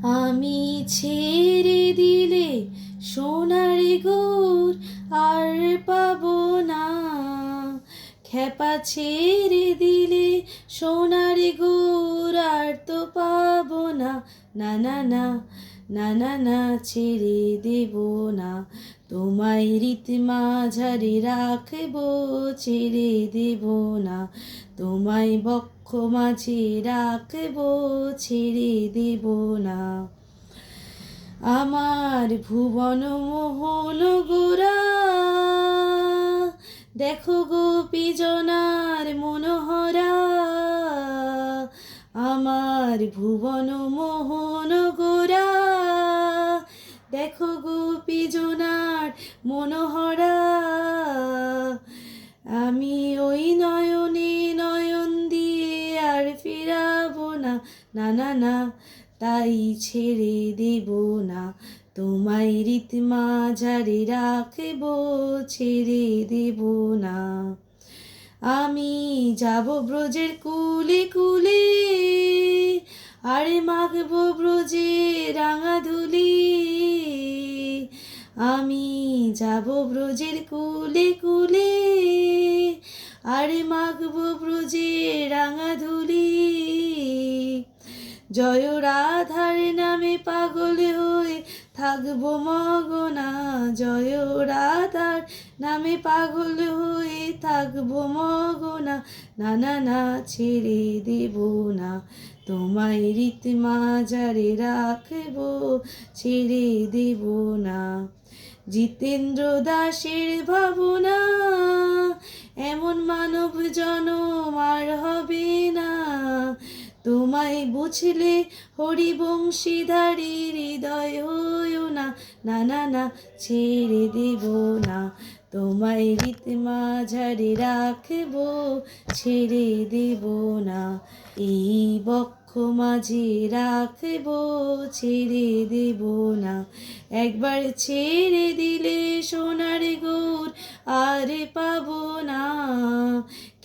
আমি ছেড়ে দিলে সোনার গৌর আর পাবো না, খেপা ছেড়ে দিলে সোনার গৌর আর তো পাবো না। না না না না না না ছেড়ে দেব না, তোমায় রীত মাঝারে রাখবো, ছেড়ে দেব না, তোমায় বক্ষ মাঝে রাখবো, ছেড়ে দেব না। আমার ভুবন মোহন গোরা, দেখো গোপী জনার মনোহরা। আমার ভুবন মোহন গোরা, দেখো গোপী জনার মনোহরা। আমি ওই নয়নে নয়ন দিয়ে আর ফিরাবো না। না না না তাই ছেড়ে দেব না, তোমায় রীত মাঝারে রাখবো, ছেড়ে দেব না। আমি যাব ব্রজের কুলে কুলে, আরে মাখবো ব্রজে রাঙা ধুলি। আমি যাব ব্রজের কুলে কুলে, আরে মাখবো ব্রজে রাঙা ধুলি। জয় রাধার নামে পাগল হয়ে থাকবো মগনা, জয় রাধার নামে পাগল হয়ে থাকবো মগনা। না না না ছেড়ে দেব না, তোমায় রীত মাঝারে রাখবো, ছেড়ে দেব না। জিতেন্দ্র দাসের ভাবনা, এমন মানব জনম আর হবে না। তোমায় বুঝলে হরিবংশীধারী হৃদয় হইও না। না না না ছেড়ে দেব না, তোমায় রীত মাঝারে রাখবো, ছেড়ে দেব না। এই বক্ষ মাঝে রাখবো, ছেড়ে দেব না। একবার ছেড়ে দিলে সোনার গৌর আর পাবো না,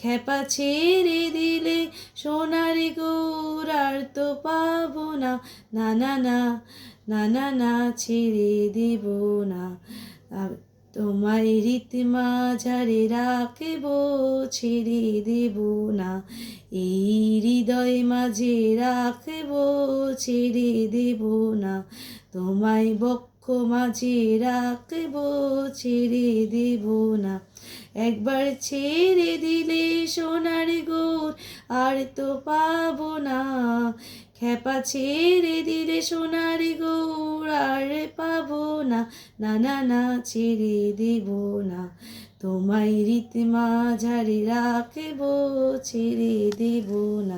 খেপা ছেড়ে দিলে সোনার গৌর আর তো পাবো না। না না না না না না ছেড়ে দেব না, তোমায় রীত মাঝারে রাখবো, ছেড়ে দেব না। এই হৃদয় মাঝে রাখবো, ছেড়ে দেব না, তোমায় বক্ষ মাঝে রাখবো, ছেড়ে দেব না। একবার ছেড়ে দিলে সোনার গৌর আর তো পাবো না, খেপা ছেড়ে দিলে সোনার গৌর আর পাবো না। না না না ছেড়ে দেব না, তোমায় রীত মাঝারে রাখবো, ছেড়ে দেব না।